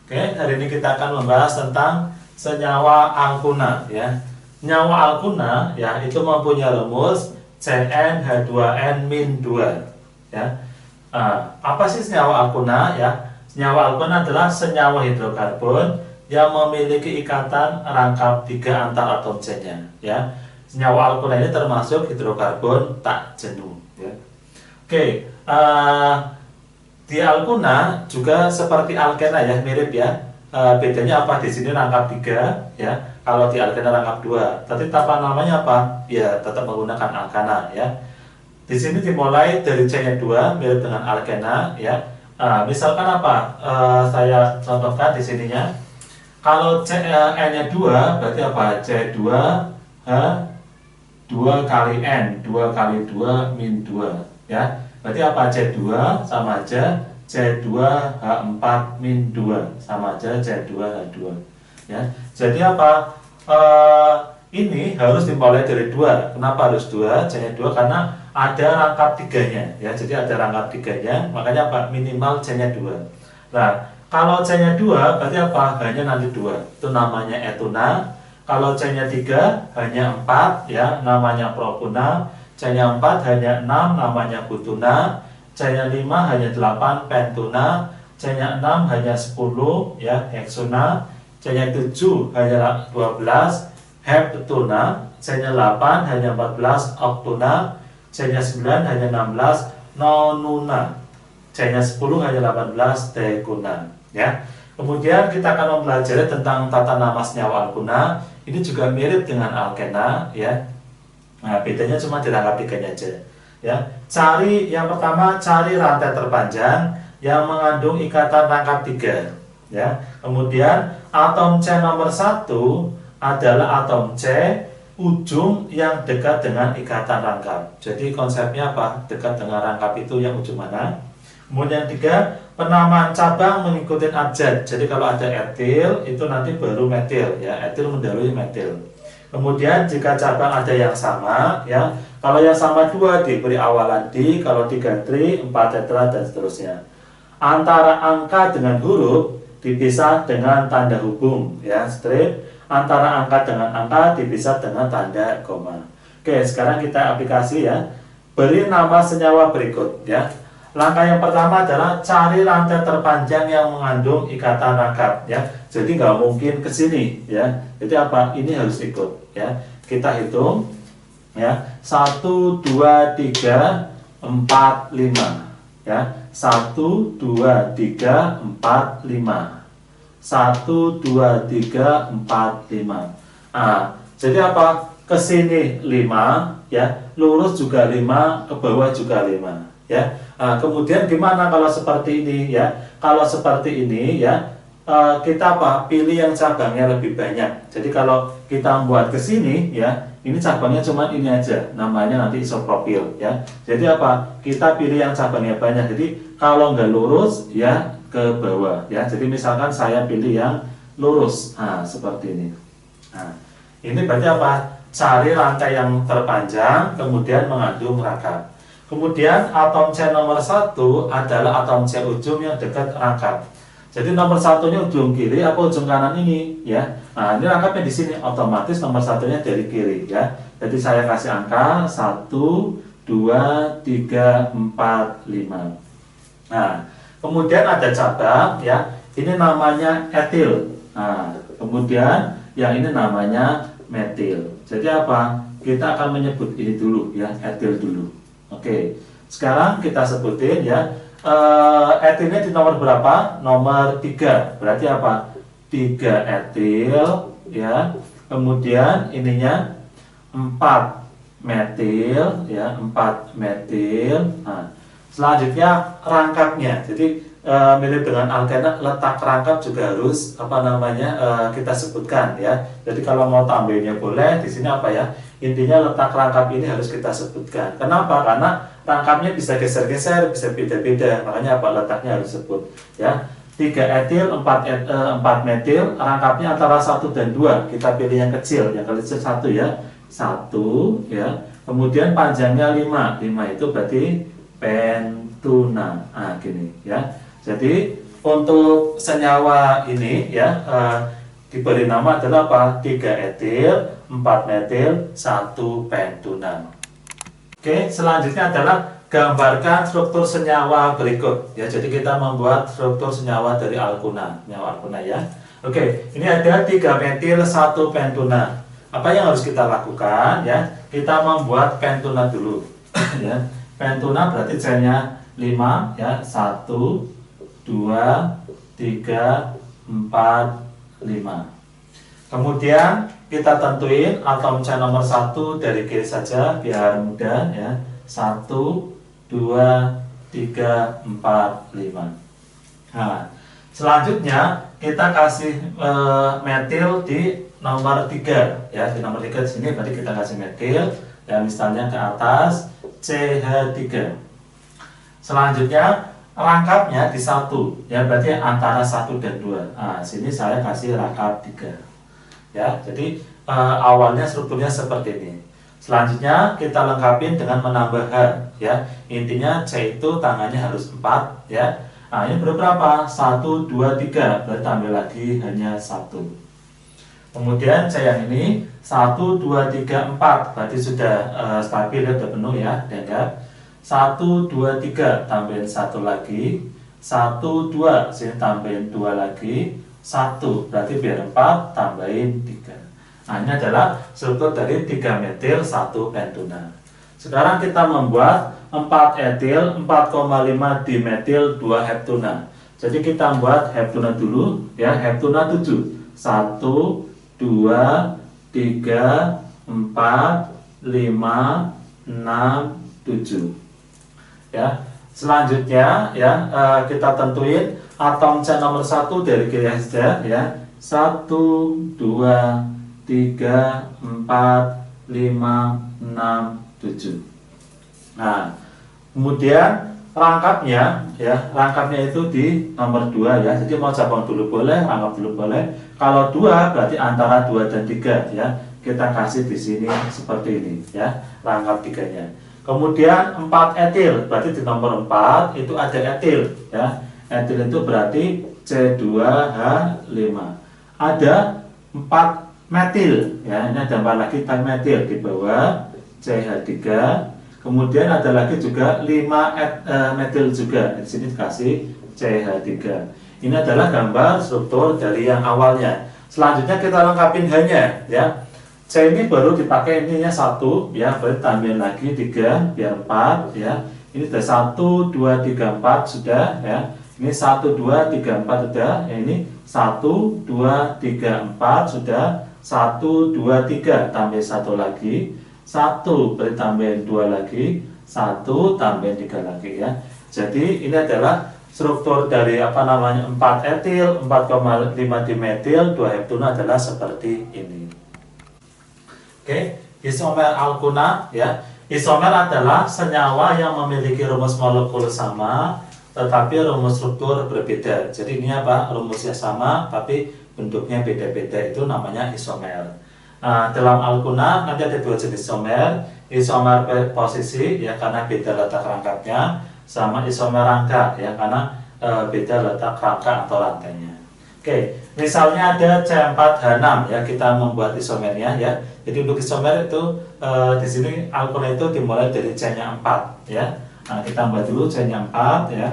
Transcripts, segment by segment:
Oke, hari ini kita akan membahas tentang senyawa alkuna ya. Senyawa alkuna ya itu mempunyai rumus CnH2n-2 ya. Apa sih senyawa alkuna ya? Senyawa alkuna adalah senyawa hidrokarbon yang memiliki ikatan rangkap 3 antar atom C-nya ya. Senyawa alkuna ini termasuk hidrokarbon tak jenuh ya. Oke, di alkuna juga seperti alkena ya, mirip ya. Bedanya apa? Di sini rangkap 3 ya. Kalau di alkena rangkap 2. Tapi tata namanya apa? Ya, tetap menggunakan alkana ya. Di sini dimulai dari C-nya 2 mirip dengan alkena ya. Misalkan apa? Saya contohkan di sininya. Kalau N-nya 2 berarti apa? C2H 2 kali N, 2 kali 2 min 2 ya. Berarti apa? C2 sama aja C2H4 min 2 sama aja C2H2 ya. Jadi apa? Ini harus dimulai dari 2. Kenapa harus 2? C-nya 2 karena ada rangkap 3-nya ya. Jadi ada rangkap 3-nya, makanya apa? Minimal C-nya 2. Nah, kalau C-nya 2 berarti apa? Hanya nanti 2. Itu namanya etuna. Kalau C-nya 3 hanya 4 ya, namanya propuna. C-nya 4 hanya 6, namanya butuna. C-nya 5 hanya 8, pentuna. C-nya 6 hanya 10 ya, heksuna. C-nya 7 hanya 12, heptuna. C-nya 8 hanya 14, oktuna. C-nya 9 hanya 16, nonuna. C-nya 10 hanya 18, dekuna ya. Kemudian kita akan mempelajari tentang tata nama senyawa alkuna. Ini juga mirip dengan alkena ya. Nah, bedanya cuma di rangkap 3-nya aja ya. Yang pertama cari rantai terpanjang yang mengandung ikatan rangkap 3 ya. Kemudian atom C nomor 1 adalah atom C ujung yang dekat dengan ikatan rangkap. Jadi konsepnya apa? Dekat dengan rangkap itu yang ujung mana? Kemudian 3, penamaan cabang mengikuti abjad. Jadi kalau ada etil itu nanti baru metil ya. Etil mendahului metil. Kemudian jika cabang ada yang sama ya, kalau yang sama 2 diberi awalan di, kalau 3 tri, 4 tetra dan seterusnya. Antara angka dengan huruf dipisah dengan tanda hubung ya, strip. Antara angka dengan angka dipisah dengan tanda koma. Oke, sekarang kita aplikasi ya. Beri nama senyawa berikut ya. Langkah yang pertama adalah cari rantai terpanjang yang mengandung ikatan rangkap ya. Jadi nggak mungkin ke sini ya. Jadi apa? Ini harus ikut ya. Kita hitung ya. 1 2 3 4 5 ya. 1 2 3 4 5. 1 2 3 4 5. Jadi apa? Ke sini 5 ya. Lurus juga 5, ke bawah juga 5 ya. Kemudian gimana kalau seperti ini ya? Kalau seperti ini ya, kita apa? Pilih yang cabangnya lebih banyak. Jadi kalau kita buat ke sini ya, ini cabangnya cuma ini aja, namanya nanti isopropil ya. Jadi apa? Kita pilih yang cabangnya banyak. Jadi kalau nggak lurus ya ke bawah ya. Jadi misalkan saya pilih yang lurus, seperti ini. Ini berarti apa? Cari rantai yang terpanjang, kemudian mengandung rangkap. Kemudian atom C nomor 1 adalah atom C ujung yang dekat rangkap. Jadi nomor 1-nya ujung kiri apa ujung kanan ini ya. Nah, ini rangkapnya di sini, otomatis nomor 1-nya dari kiri ya. Jadi saya kasih angka 1 2 3 4 5. Nah, kemudian ada cabang ya. Ini namanya etil. Nah, kemudian yang ini namanya metil. Jadi apa? Kita akan menyebut ini dulu ya, etil dulu. Oke, sekarang kita sebutin ya. Etilnya di nomor berapa? Nomor 3. Berarti apa? 3 etil ya. Kemudian ininya 4 metil ya, 4 metil. Nah, selanjutnya rangkapnya. Jadi mirip dengan alkena, letak rangkap juga harus kita sebutkan ya. Jadi kalau mau tambahinnya boleh, di sini apa ya? Intinya letak rangkap ini harus kita sebutkan. Kenapa? Karena rangkapnya bisa geser-geser, bisa beda-beda. Makanya apa? Letaknya harus sebut ya. 3 etil, 4 metil, rangkapnya antara 1 dan 2. Kita pilih yang kecil 1 ya. 1 ya. Kemudian panjangnya 5. 5 itu berarti pentuna. Gini ya. Jadi untuk senyawa ini ya diberi nama adalah apa? 3 etil, 4 metil, 1 pentunal. Oke, selanjutnya adalah gambarkan struktur senyawa berikut ya. Jadi kita membuat struktur senyawa dari alkuna, senyawa alkuna ya. Oke, ini ada 3 metil, 1 pentuna. Apa yang harus kita lakukan ya? Kita membuat pentuna dulu ya. Pentuna berarti C-nya 5 ya. 1 2 3 4 5. Kemudian kita tentuin atom C nomor 1 dari kiri saja biar mudah ya. 1 2 3 4 5. Nah, selanjutnya kita kasih metil di nomor 3 ya. Di nomor 3 di sini berarti kita kasih metil ya, misalnya ke atas CH3. Selanjutnya rangkapnya di 1 ya, berarti antara 1 dan 2. Nah, sini saya kasih rangkap 3 ya. Jadi awalnya strukturnya seperti ini. Selanjutnya kita lengkapin dengan menambah H ya. Intinya C itu tangannya harus 4 ya. Nah, ini berapa? 1 2 3, berarti tambah lagi hanya 1. Kemudian C yang ini 1 2 3 4, berarti sudah stabil ya, sudah penuh ya, dianggap. 1 2 3 tambahin 1 lagi, 1 2 sini tambahin 2 lagi, 1 berarti biar 4 tambahin 3. Nah, ini adalah struktur dari 3 metil 1 pentuna. Sekarang kita membuat 4 etil 4,5 dimetil 2 heptuna. Jadi kita membuat heptuna dulu ya, heptuna 7. 1 2 3 4 5 6 7 ya. Selanjutnya ya kita tentuin atom C nomor 1 dari kiri saja ya. 1 2 3 4 5 6 7. Nah, kemudian rangkapnya ya, rangkapnya itu di nomor 2 ya. Jadi mau cabang dulu boleh, rangkap dulu boleh. Kalau 2 berarti antara 2 dan 3 ya. Kita kasih di sini seperti ini ya, rangkap 3-nya. Kemudian 4 etil, berarti di nomor 4 itu ada etil ya. Etil itu berarti C2H5. Ada 4 metil ya, ini ada 4 lagi metil di bawah CH3. Kemudian ada lagi juga 5 metil juga, di sini dikasih CH3. Ini adalah gambar struktur dari yang awalnya. Selanjutnya kita lengkapin H-nya ya. C ini baru dipakai ininya 1 ya, berarti tambahin lagi 3 biar 4 ya. Ini sudah 1 2 3 4 sudah ya. Ini 1 2 3 4 sudah. Ya, ini 1 2 3 4 sudah. 1 2 3 tambah 1 lagi. 1 berarti tambahin 2 lagi. 1 tambahin 3 lagi ya. Jadi ini adalah struktur dari apa namanya 4 etil 4,5 dimetil 2 heptuna adalah seperti ini. Oke, isomer alkuna ya. Isomer adalah senyawa yang memiliki rumus molekul sama tetapi rumus struktur berbeda. Jadi ini apa? Rumusnya sama tapi bentuknya beda-beda, itu namanya isomer. Nah, dalam alkuna nanti ada 2 jenis isomer. Isomer posisi ya karena beda letak rangkapnya, sama isomer rangka ya karena beda letak rangka atau rantainya. Oke, misalnya ada C4H6 ya, kita membuat isomernya ya. Jadi untuk isomer itu di sini alkuna itu dimulai dari C-nya 4 ya. Nah, kita buat dulu C-nya 4 ya.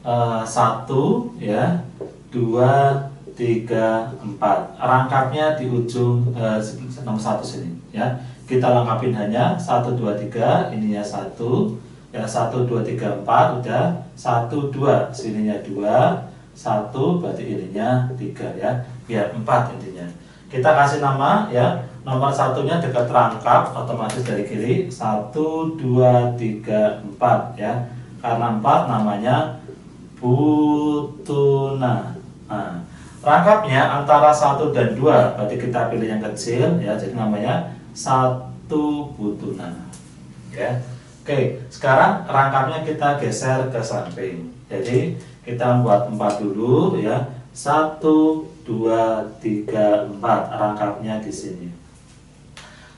1 ya, 2 3 4. Rangkapnya di ujung nomor 1 sini ya. Kita lengkapin hanya 1 2 3, ininya 1 ya, 1 2 3 4 udah, 1 2 sininya 2, 1 berarti ininya 3 ya, biar 4 intinya. Kita kasih nama ya, nomor 1-nya dekat rangkap otomatis dari kiri 1 2 3 4 ya. Karena 4 namanya butuna. Nah, rangkapnya antara 1 dan 2, berarti kita pilih yang kecil ya, jadi namanya 1 butuna ya. Oke, sekarang rangkapnya kita geser ke samping. Jadi kita buat 4 dulu ya. 1 2 3 4, rangkapnya di sini.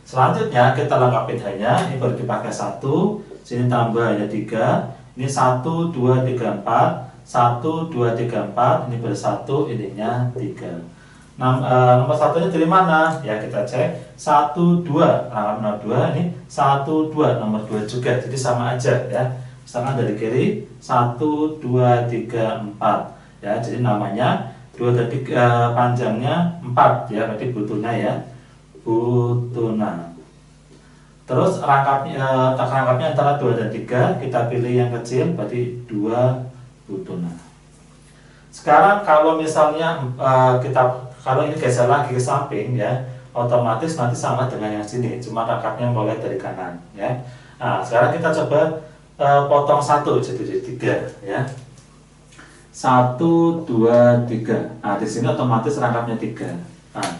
Selanjutnya kita lengkapin hanya, ini baru dipakai 1, sini tambah hanya 3. Ini 1 2 3 4, 1, 2, 3, 4, ini bersatu, ininya 3. Nomor satunya dari mana? Ya kita cek 1, 2, rangkap nomor 2 ini 1, 2, nomor 2 juga, jadi sama aja ya. Misalkan dari kiri 1, 2, 3, 4 ya, jadi namanya 2 tadi panjangnya 4 ya, berarti butuna ya, butuna. Terus rangkapnya antara 2 dan 3, kita pilih yang kecil, berarti 2 butuna. Sekarang kalau misalnya kalau ini geser lagi ke samping ya, otomatis nanti sama dengan yang sini, cuma rangkapnya mulai dari kanan ya. Nah, sekarang kita coba potong 1 jadi 3 ya. 1, 2, 3. Nah, di sini otomatis rangkapnya 3. Nah,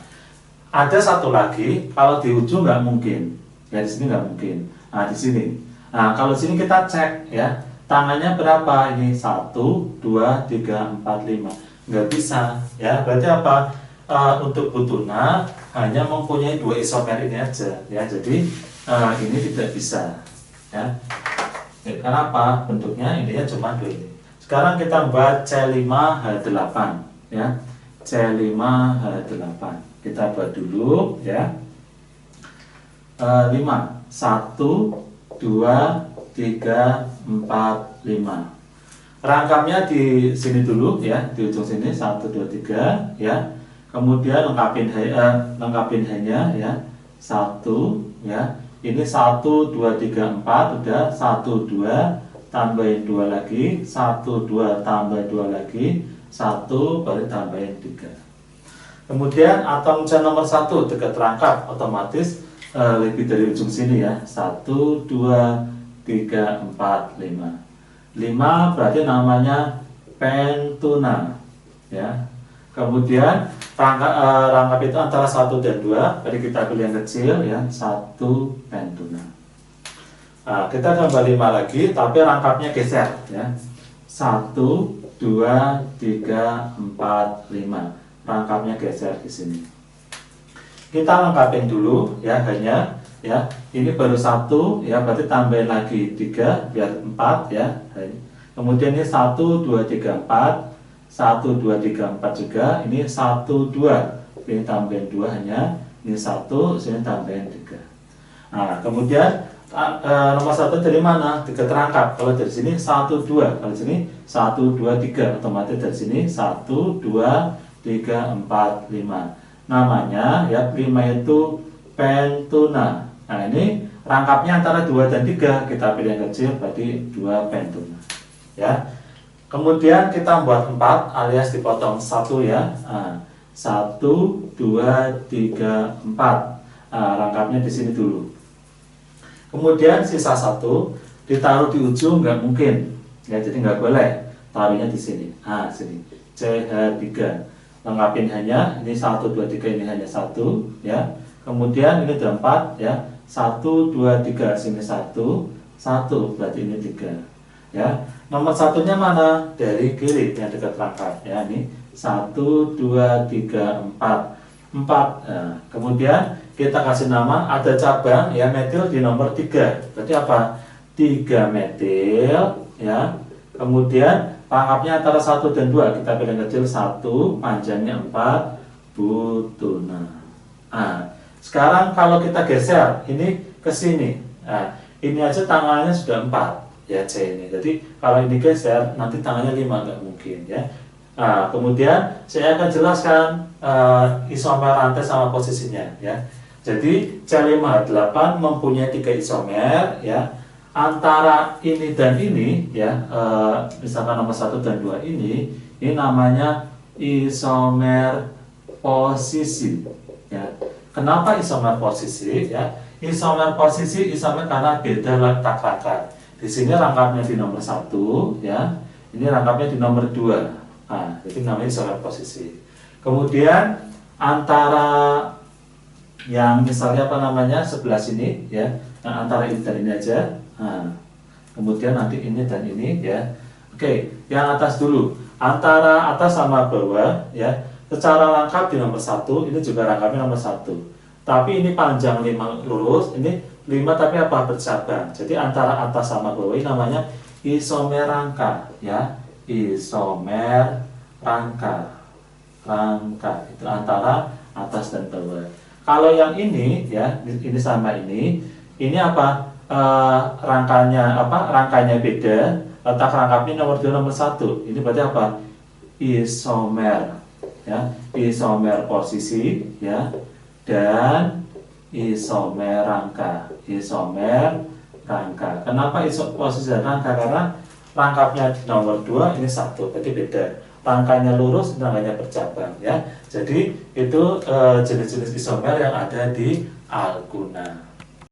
ada satu lagi, kalau di ujung nggak mungkin. Ya, di sini nggak mungkin. Nah, di sini. Nah, kalau di sini kita cek ya, tangannya berapa? Ini 1, 2, 3, 4, 5. Nggak bisa ya. Berarti apa? Untuk butuna hanya mempunyai 2 isomer ini aja ya. Jadi ini tidak bisa ya. Karena apa? Bentuknya ininya cuma 2 ini. Sekarang kita buat C5H8 ya. C5H8. Kita buat dulu ya. 5 1, 2, 3, 4, 5. Rangkapnya di sini dulu ya, di ujung sini 1, 2, 3 ya. Kemudian lengkapin hanya ya. 1 ya. Ini 1, 2, 3, 4 udah 1, 2 tambahin 2 lagi, 1, 2 tambah 2 lagi, 1 baru tambahin 3. Kemudian atom C nomor 1 dekat rangkap, otomatis lebih dari ujung sini ya. 1, 2, 3, 4, 5. 5 berarti namanya pentuna ya. Kemudian rangkap itu antara 1 dan 2, jadi kita pilih yang kecil ya, 1 pentuna. Nah, kita tambah 5 lagi, tapi rangkapnya geser ya. 1, 2, 3, 4, 5. Rangkapnya geser di sini. Kita lengkapin dulu ya, hanya ya. Ini baru 1 ya, berarti tambahin lagi 3 biar 4 ya. Kemudian ini 1, 2, 3, 4. 1, 2, 3, 4 juga. Ini 1, 2. Ini tambahin 2 hanya. Ini 1, sini tambahin 3. Nah, kemudian nomor 1 dari mana? Dekat rangkap. Kalau dari sini 1, 2. Kalau sini 1, 2, 3. Otomatis dari sini 1, 2, 3, 4, 5. Namanya ya, 5 itu pentuna. Nah, ini rangkapnya antara 2 dan 3. Kita pilih yang kecil, berarti 2 pentuna ya. Kemudian kita buat 4 alias dipotong 1 ya. 1, 2, 3, 4. Rangkapnya di sini dulu. Kemudian sisa 1 ditaruh di ujung nggak mungkin ya, jadi nggak boleh taruhnya di sini. Sini CH3. Lengkapin hanya ini 1, 2, 3, ini hanya 1 ya. Kemudian ini ada 4 ya. 1, 2, 3, sini 1, 1 berarti ini 3 ya. Nomor satunya mana? Dari kiri yang dekat rangkap ya. Ini 1, 2, 3, 4. 4. Nah, kemudian kita kasih nama, ada cabang ya, metil di nomor 3. Berarti apa? 3 metil ya. Kemudian rangkapnya antara 1 dan 2. Kita pilih kecil 1, panjangnya 4, butuna. Sekarang kalau kita geser ini ke sini. Ini aja tangannya sudah 4 ya, C ini. Jadi kalau ini geser nanti tangannya 5, nggak mungkin ya. Kemudian saya akan jelaskan isomer rantai sama posisinya ya. Jadi C5H8 mempunyai 3 isomer ya. Antara ini dan ini ya, misalkan nomor 1 dan 2 ini namanya isomer posisi ya. Kenapa isomer posisi ya? Isomer posisi isomer karena beda letak rangkap. Di sini rangkapnya di nomor 1 ya. Ini rangkapnya di nomor 2. Jadi namanya isomer posisi. Kemudian antara yang misalnya apa namanya sebelah sini ya, antara ini dan ini aja. Kemudian nanti ini dan ini ya. Oke, yang atas dulu. Antara atas sama bawah ya. Secara rangkap di nomor 1 ini juga rangkapnya nomor 1. Tapi ini panjang 5 lurus, ini 5 tapi apa? Bercabang. Jadi antara atas sama bawah ini namanya isomer rangka ya. isomer rangka. Rangka itu antara atas dan bawah. Kalau yang ini ya, ini sama ini apa? Rangkanya beda, letak rangkapnya nomor 2 nomor 1. Ini berarti apa? Isomer ya, isomer posisi ya, dan isomer rangka. Isomer rangka. Kenapa posisi dan rangka? Karena rangkapnya nomor 2, ini 1, berarti beda. Rangkanya lurus, rangkanya bercabang ya. Jadi itu jenis-jenis isomer yang ada di Alguna.